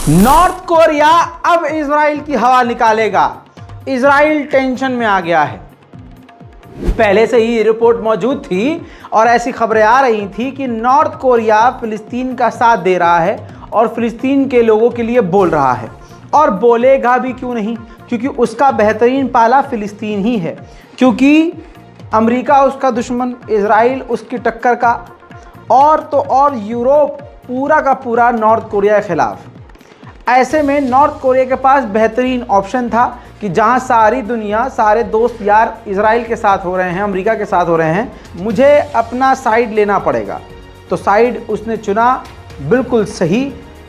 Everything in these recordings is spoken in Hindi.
नॉर्थ कोरिया अब इजराइल की हवा निकालेगा। इजराइल टेंशन में आ गया है। पहले से ही रिपोर्ट मौजूद थी और ऐसी खबरें आ रही थी कि नॉर्थ कोरिया फिलिस्तीन का साथ दे रहा है और फिलिस्तीन के लोगों के लिए बोल रहा है, और बोलेगा भी क्यों नहीं, क्योंकि उसका बेहतरीन पाला फिलिस्तीन ही है। क्योंकि अमेरिका उसका दुश्मन, इजराइल उसकी टक्कर का, और तो और यूरोप पूरा का पूरा नॉर्थ कोरिया के खिलाफ। ऐसे में नॉर्थ कोरिया के पास बेहतरीन ऑप्शन था कि जहां सारी दुनिया, सारे दोस्त यार इजराइल के साथ हो रहे हैं, अमेरिका के साथ हो रहे हैं, मुझे अपना साइड लेना पड़ेगा। तो साइड उसने चुना बिल्कुल सही,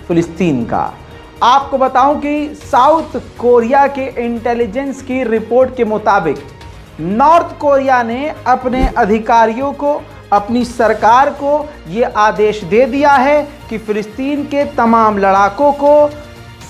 फिलिस्तीन का। आपको बताऊं कि साउथ कोरिया के इंटेलिजेंस की रिपोर्ट के मुताबिक नॉर्थ कोरिया ने अपने अधिकारियों को, अपनी सरकार को ये आदेश दे दिया है कि फिलिस्तीन के तमाम लड़ाकों को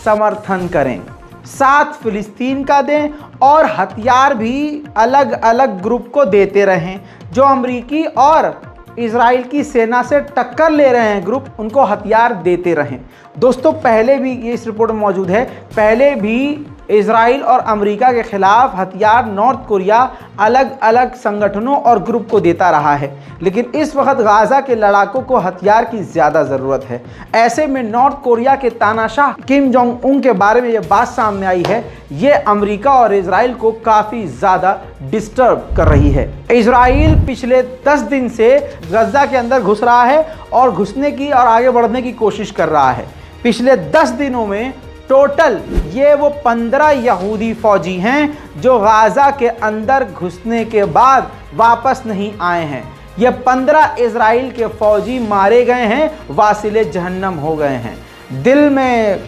समर्थन करें, साथ फिलिस्तीन का दें, और हथियार भी अलग अलग ग्रुप को देते रहें। जो अमेरिकी और इजराइल की सेना से टक्कर ले रहे हैं ग्रुप, उनको हथियार देते रहें। दोस्तों, पहले भी ये इस रिपोर्ट में मौजूद है, पहले भी इजराइल और अमेरिका के खिलाफ हथियार नॉर्थ कोरिया अलग अलग संगठनों और ग्रुप को देता रहा है, लेकिन इस वक्त गाजा के लड़ाकों को हथियार की ज़्यादा ज़रूरत है। ऐसे में नॉर्थ कोरिया के तानाशाह किम जोंग उन के बारे में ये बात सामने आई है, ये अमेरिका और इजराइल को काफ़ी ज़्यादा डिस्टर्ब कर रही है। इजराइल पिछले 10 दिन से गजा के अंदर घुस रहा है और घुसने की और आगे बढ़ने की कोशिश कर रहा है। पिछले 10 दिनों में टोटल ये वो 15 यहूदी फौजी हैं जो गाजा के अंदर घुसने के बाद वापस नहीं आए हैं। ये 15 इजराइल के फौजी मारे गए हैं, वासिले जहन्नम हो गए हैं। दिल में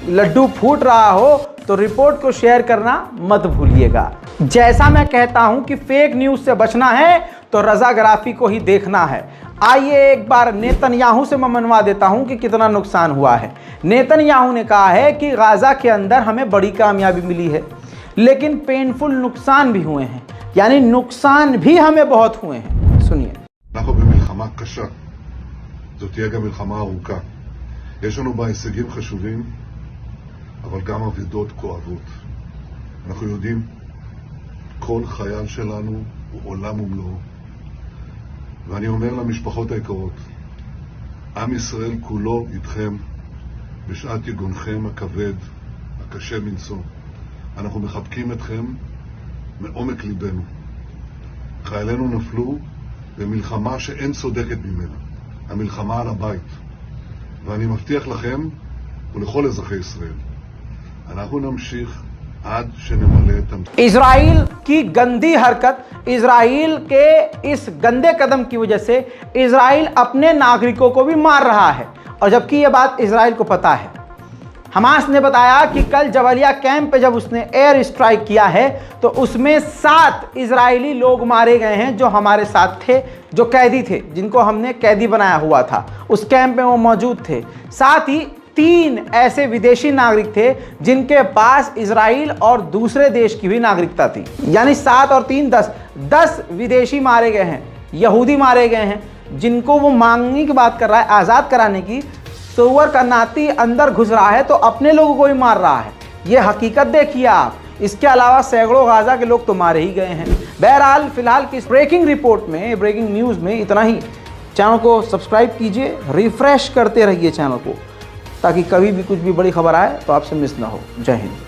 लड्डू फूट रहा हो तो रिपोर्ट को शेयर करना मत भूलिएगा। जैसा मैं कहता हूं कि फेक न्यूज़ से बचना है तो रज़ाग्राफी को ही देखना है। आइए एक बार नेतन्याहू से मैं मनवा देता हूं कि कितना नुकसान हुआ है। नेतन्याहू ने कहा है कि गाजा के अंदर हमें बड़ी कामयाबी मिली है, लेकिन पेनफुल नुकसान भी हुए हैं, यानी नुकसान भी हमें बहुत हुए हैं। सुनिए। אנחנו במלחמה קשה, זאת תהיה גם מלחמה ארוכה. יש לנו בה הישגים חשובים, אבל גם אבדות כואבות. אנחנו יודעים, כל חייל שלנו הוא עולם ומלואו. ואני אומר למשפחות היקרות, עם ישראל כולו איתכם בשעת יגונכם הכבד, הקשה מנשוא. אנחנו מחבקים אתכם מעומק ליבנו. חיילינו נפלו במלחמה שאין צודקת ממנה, המלחמה על הבית. ואני מבטיח לכם ולכל אזרחי ישראל, אנחנו נמשיך आज इजराइल की गंदी हरकत, इजराइल के इस गंदे कदम की वजह से इजराइल अपने नागरिकों को भी मार रहा है, और जबकि यह बात इजराइल को पता है। हमास ने बताया कि कल जबलिया कैंप पे जब उसने एयर स्ट्राइक किया है तो उसमें 7 इजरायली लोग मारे गए हैं जो हमारे साथ थे, जो कैदी थे, जिनको हमने कैदी बनाया हुआ था, उस कैंप में वो मौजूद थे। साथ ही 3 ऐसे विदेशी नागरिक थे जिनके पास इजराइल और दूसरे देश की भी नागरिकता थी, यानी 7 और 3 10 विदेशी मारे गए हैं, यहूदी मारे गए हैं, जिनको वो मांगने की बात कर रहा है, आज़ाद कराने की। सुअर का नाती अंदर घुस रहा है तो अपने लोगों को ही मार रहा है। ये हकीकत देखिए आप। इसके अलावा सैकड़ों गाजा के लोग तो मारे ही गए हैं। बहरहाल फिलहाल की इस ब्रेकिंग रिपोर्ट में, ब्रेकिंग न्यूज़ में इतना ही। चैनल को सब्सक्राइब कीजिए, रिफ्रेश करते रहिए चैनल को, ताकि कभी भी कुछ भी बड़ी खबर आए तो आपसे मिस ना हो। जय हिंद।